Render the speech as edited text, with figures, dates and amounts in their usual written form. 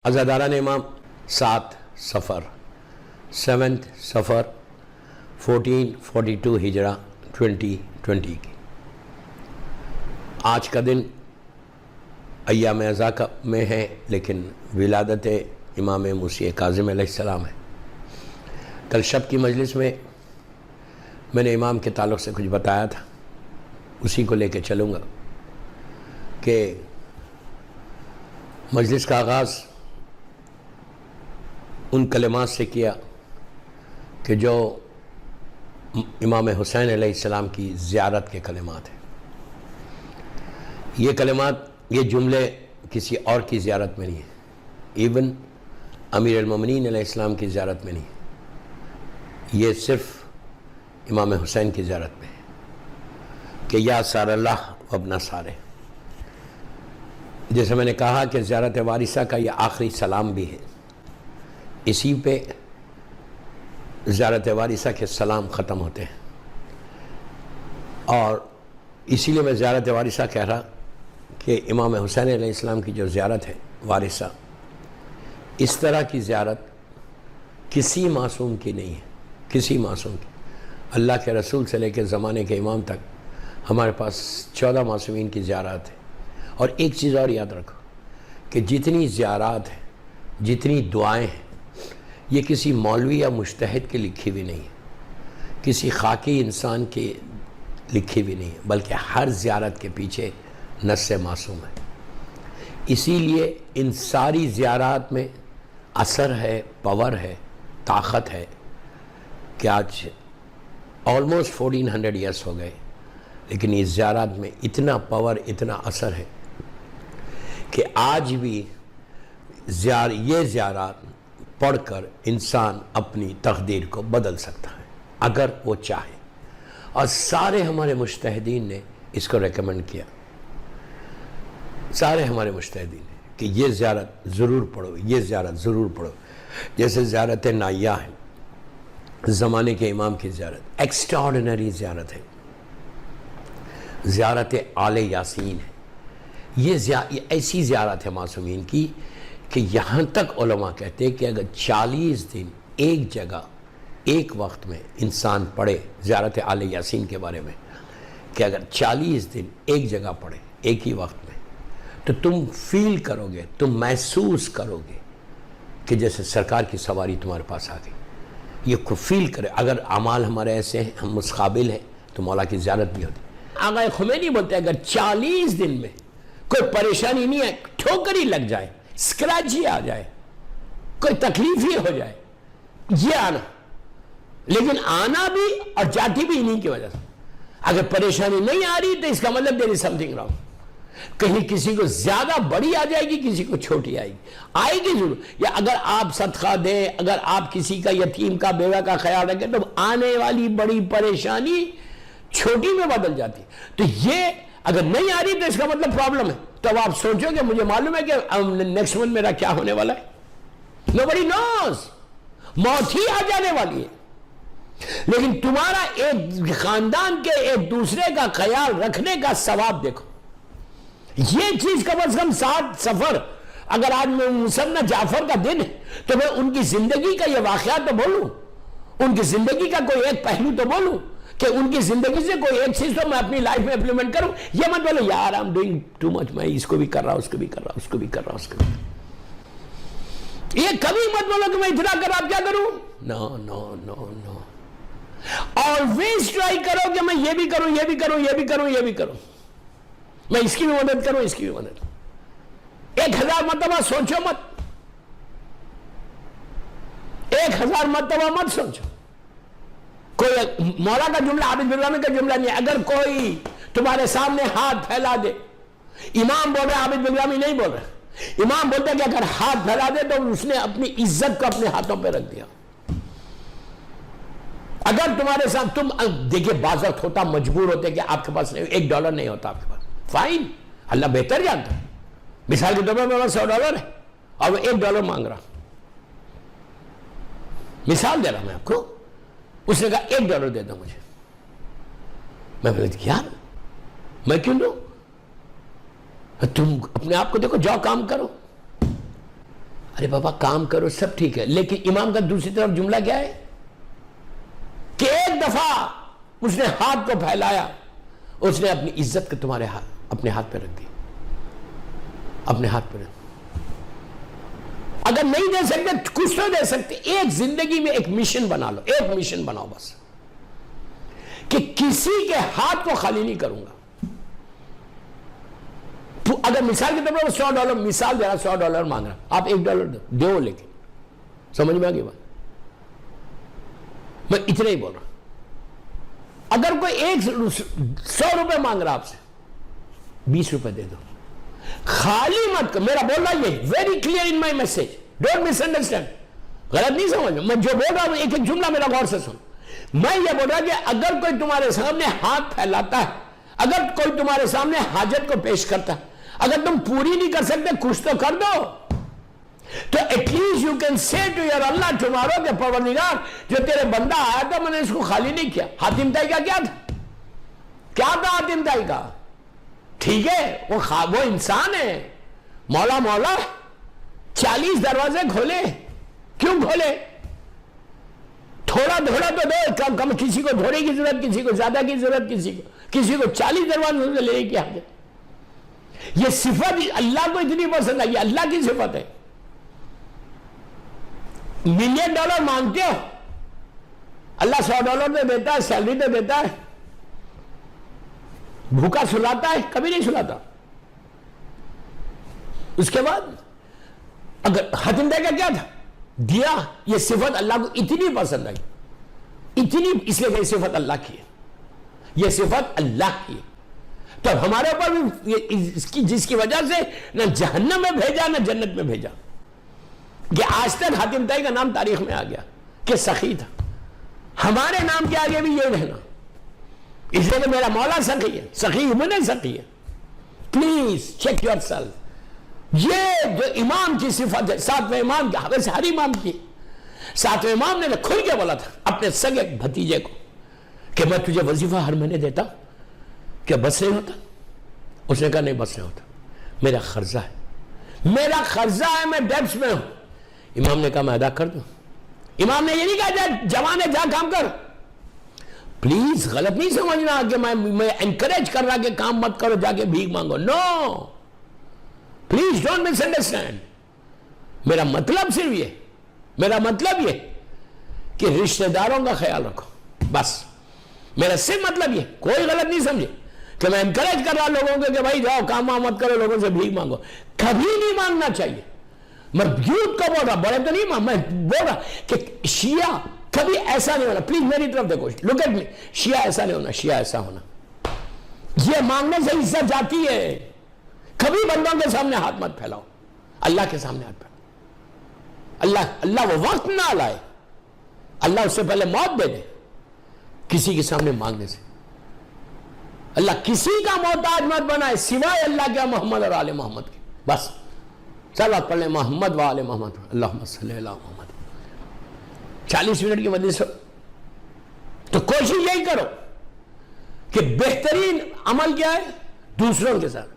عزاداران امام 7 صفر 7 صفر 1442 ہجرہ 2020 کی آج کا دن ایام ازا میں ہے، لیکن ولادت امام موسی کاظم علیہ السلام ہے۔ کل شب کی مجلس میں نے امام کے تعلق سے کچھ بتایا تھا، اسی کو لے کے چلوں گا کہ مجلس کا آغاز ان کلمات سے کیا کہ جو امام حسین علیہ السلام کی زیارت کے کلمات ہیں۔ یہ کلمات، یہ جملے کسی اور کی زیارت میں نہیں ہیں، ایون امیر المومنین علیہ السلام کی زیارت میں نہیں ہے، یہ صرف امام حسین کی زیارت میں ہے کہ یا سار اللہ وابن سارے۔ جیسے میں نے کہا کہ زیارت وارثہ کا یہ آخری سلام بھی ہے، اسی پہ زیارت وارثہ کے سلام ختم ہوتے ہیں، اور اسی لیے میں زیارت وارثہ کہہ رہا کہ امام حسین علیہ السلام کی جو زیارت ہے وارثہ، اس طرح کی زیارت کسی معصوم کی نہیں ہے، کسی معصوم کی۔ اللہ کے رسول سے لے کے زمانے کے امام تک ہمارے پاس 14 معصومین کی زیارات ہے۔ اور ایک چیز اور یاد رکھو کہ جتنی زیارات ہیں، جتنی دعائیں ہیں، یہ کسی مولوی یا مجتہد کی لکھی بھی نہیں ہے، کسی خاکی انسان کی لکھی بھی نہیں ہے، بلکہ ہر زیارت کے پیچھے نص معصوم ہے۔ اسی لیے ان ساری زیارات میں اثر ہے، پاور ہے، طاقت ہے کہ آج آلموسٹ 1400 ایئرس ہو گئے، لیکن اس زیارات میں اتنا پاور، اتنا اثر ہے کہ آج بھی یہ زیارات پڑھ کر انسان اپنی تقدیر کو بدل سکتا ہے اگر وہ چاہے، اور سارے ہمارے مجتہدین نے اس کو ریکمنڈ کیا، سارے ہمارے مجتہدین نے کہ یہ زیارت ضرور پڑھو، یہ زیارت ضرور پڑھو۔ جیسے زیارت نائیہ ہے، زمانے کے امام کی زیارت، ایکسٹراڈنری زیارت ہے۔ زیارت آل یاسین ہے، یہ ایسی زیارت ہے معصومین کی کہ یہاں تک علماء کہتے ہیں کہ اگر 40 دن ایک جگہ ایک وقت میں انسان پڑھے زیارت آل یاسین کے بارے میں، کہ اگر 40 دن ایک جگہ پڑھے ایک ہی وقت میں، تو تم فیل کرو گے، تم محسوس کرو گے کہ جیسے سرکار کی سواری تمہارے پاس آ گئی۔ یہ کو فیل کرے، اگر اعمال ہمارے ایسے ہیں، ہم متقابل ہیں، تو مولا کی زیارت بھی ہوتی۔ آقا خمینی بولتے ہیں اگر 40 دن میں کوئی پریشانی نہیں ہے، ٹھوکر ہی لگ جائے، اسکریچ ہی آ جائے، کوئی تکلیف ہی ہو جائے، یہ آنا، لیکن آنا بھی اور جاتی بھی انہی کی وجہ سے۔ اگر پریشانی نہیں آ رہی تو اس کا مطلب there is something wrong، کہیں کسی کو زیادہ بڑی آ جائے گی، کسی کو چھوٹی آئے گی ضرور۔ یا اگر آپ صدقہ دیں، اگر آپ کسی کا یتیم کا بیوہ کا خیال رکھیں، تو آنے والی بڑی پریشانی چھوٹی میں بدل جاتی۔ تو یہ اگر نہیں آ رہی تو اس کا مطلب پرابلم ہے۔ تو اب آپ سوچو کہ مجھے معلوم ہے کہ نیکسٹ منتھ میرا کیا ہونے والا ہے، nobody knows، موت ہی آ جانے والی ہے، لیکن تمہارا ایک خاندان کے ایک دوسرے کا خیال رکھنے کا ثواب دیکھو۔ یہ چیز کم از کم 7 صفر، اگر آج مسنہ جعفر کا دن ہے تو میں ان کی زندگی کا یہ واقعہ تو بولوں، ان کی زندگی کا کوئی ایک پہلو تو بولوں، کہ ان کی زندگی سے کوئی ایک چیز تو میں اپنی لائف میں امپلیمنٹ کروں۔ یہ مت بولو یار I'm doing too much، میں اس کو بھی کر رہا ہوں، اس کو بھی کر رہا ہوں، اس کو بھی کر رہا ہوں، اس کو بھی کر رہا ہوں۔ یہ کبھی مت بولو کہ میں اتنا کر رہا، اب کیا کروں؟ نو نو نو نو، always ٹرائی کرو کہ میں یہ بھی کروں، یہ بھی کروں، یہ بھی کروں، یہ بھی کروں، میں اس کی بھی مدد کروں، اس کی بھی مدد۔ 1000 مرتبہ سوچو مت، 1000 مرتبہ مت سوچو۔ کوئی مولا کا جملہ، عابد بغلامی کا جملہ نہیں ہے۔ اگر کوئی تمہارے سامنے ہاتھ پھیلا دے، امام بول رہے، عابد بغلامی نہیں بول رہے، امام بولتے ہیں کہ اگر ہاتھ پھیلا دے تو اس نے اپنی عزت کو اپنے ہاتھوں پہ رکھ دیا۔ اگر تمہارے ساتھ تم دیکھیں، بعض وقت ہوتا مجبور ہوتے کہ آپ کے پاس $1 نہیں ہوتا آپ کے پاس، فائن، اللہ بہتر جانتا ہے۔ مثال کے طور پر میرے پاس $100 ہے اور وہ $1 مانگ رہا، مثال دے رہا میں آپ کو، اس نے کہا $1 دے دو مجھے، میں بولتا یار میں کیوں دوں، تم اپنے آپ کو دیکھو، جاؤ کام کرو۔ ارے بابا کام کرو سب ٹھیک ہے، لیکن امام کا دوسری طرف جملہ کیا ہے کہ ایک دفعہ اس نے ہاتھ کو پھیلایا، اس نے اپنی عزت کو تمہارے اپنے ہاتھ پہ رکھ دی، اپنے ہاتھ پہ رکھ دی۔ اگر نہیں دے سکتے کچھ تو دے سکتے، ایک زندگی میں ایک مشن بنا لو، ایک مشن بناؤ بس، کہ کسی کے ہاتھ کو خالی نہیں کروں گا۔ اگر مثال کے طور پر $100 مثال دے رہا، $100 مانگ رہا، آپ $1 دو، لیکن سمجھ میں آ گئی بات؟ میں اتنا ہی بول رہا ہوں۔ اگر کوئی $100 مانگ رہا آپ سے، $20 دے دو، خالی مت کر۔ میرا بول رہا یہ very clear in my message, don't miss understand, غلط نہیں سمجھ، میں جو بول رہا ہوں ایک ایک جملہ میرا غور سے سن۔ میں یہ بول رہا کہ اگر کوئی تمہارے سامنے ہاتھ پھیلاتا ہے، اگر کوئی تمہارے سامنے حاجت کو پیش کرتا ہے، اگر تم پوری نہیں کر سکتے کچھ تو کر دو، تو at least you can say to your اللہ ٹمارو کہ پروردگار جو تیرے بندہ آیا تھا میں نے اس کو خالی نہیں کیا۔ حاتم طائی کا کیا تھا؟ کیا تھا حاتم طائی کا؟ ٹھیک ہے وہ انسان ہے، مولا 40 دروازے کھولے، کیوں کھولے؟ تھوڑا تھوڑا تو دو، کم کسی کو تھوڑے کی ضرورت، کسی کو زیادہ کی ضرورت، کسی کو 40 دروازے سے لے کے آگے۔ یہ صفت اللہ کو اتنی پسند ہے، یہ اللہ کی صفت ہے۔ $1 ملین مانگتے ہو، اللہ $100 دے دیتا ہے، سیلری دے دیتا ہے، بھوکا سلاتا ہے؟ کبھی نہیں سلاتا۔ اس کے بعد اگر حاتم طائی کا کیا تھا؟ دیا۔ یہ صفت اللہ کو اتنی پسند آئی، اتنی، اس لیے یہ صفت اللہ کی ہے، یہ صفت اللہ کی ہے۔ تو ہمارے اوپر بھی جس کی وجہ سے نہ جہنم میں بھیجا نہ جنت میں بھیجا، کہ آج تک حاتم طائی کا نام تاریخ میں آ گیا کہ سخی تھا، ہمارے نام کے آگے بھی یہ رہنا، اس لیے کہ میرا مولا سخی ہے، سخی ابن سخی ہے۔ Please check your self. یہ جو امام کی صفت ہے، 7ویں امام کی، ویسے ہر امام کی، 7ویں امام نے کھل کے بولا تھا اپنے سگے بھتیجے کو کہ میں تجھے وظیفہ ہر مہینے دیتا ہوں، کیا بس نہیں ہوتا؟ اس نے کہا نہیں بس نہیں ہوتا، میرا قرضہ ہے، میرا قرضہ ہے، میں ڈیبس میں ہوں۔ امام نے کہا میں ادا کر دوں۔ امام نے یہ نہیں کہا جوان ہے جا کام کر، پلیز غلط نہیں سمجھنا کہ میں انکریج کر رہا کہ کام مت کرو، جا کے بھیک مانگو، نو، پلیز ڈونٹ مس انڈرسٹینڈ۔ میرا مطلب صرف یہ، میرا مطلب یہ کہ رشتہ داروں کا خیال رکھو، بس میرا صرف مطلب یہ، کوئی غلط نہیں سمجھے کہ میں انکریج کر رہا لوگوں کو کہ بھائی جاؤ کام مت کرو، لوگوں سے بھیک مانگو، کبھی نہیں مانگنا چاہیے۔ میں یوتھ کو بول رہا، بڑے تو نہیں، میں بول رہا کہ شیعہ کبھی ایسا نہیں ہونا، پلیز میری طرف دیکھو، لک ایٹ می، شیعہ ایسا نہیں ہونا، شیعہ ایسا ہونا، یہ مانگنے سے عزت جاتی ہے۔ کبھی بندوں کے سامنے ہاتھ مت پھیلاؤ، اللہ کے سامنے ہاتھ پھیلاؤ۔ اللہ وہ وقت نہ لائے، اللہ اس سے پہلے موت دے دے کسی کے سامنے مانگنے سے۔ اللہ کسی کا محتاج مت بنائے سوائے اللہ کے، محمد اور آل محمد کے، بس چل آپ پڑھ لیں محمد و آل محمد، اللہم صلی اللہ محمد۔ 40 منٹ کی مجلس ہو تو کوشش یہی کرو کہ بہترین عمل کیا ہے، دوسروں کے ساتھ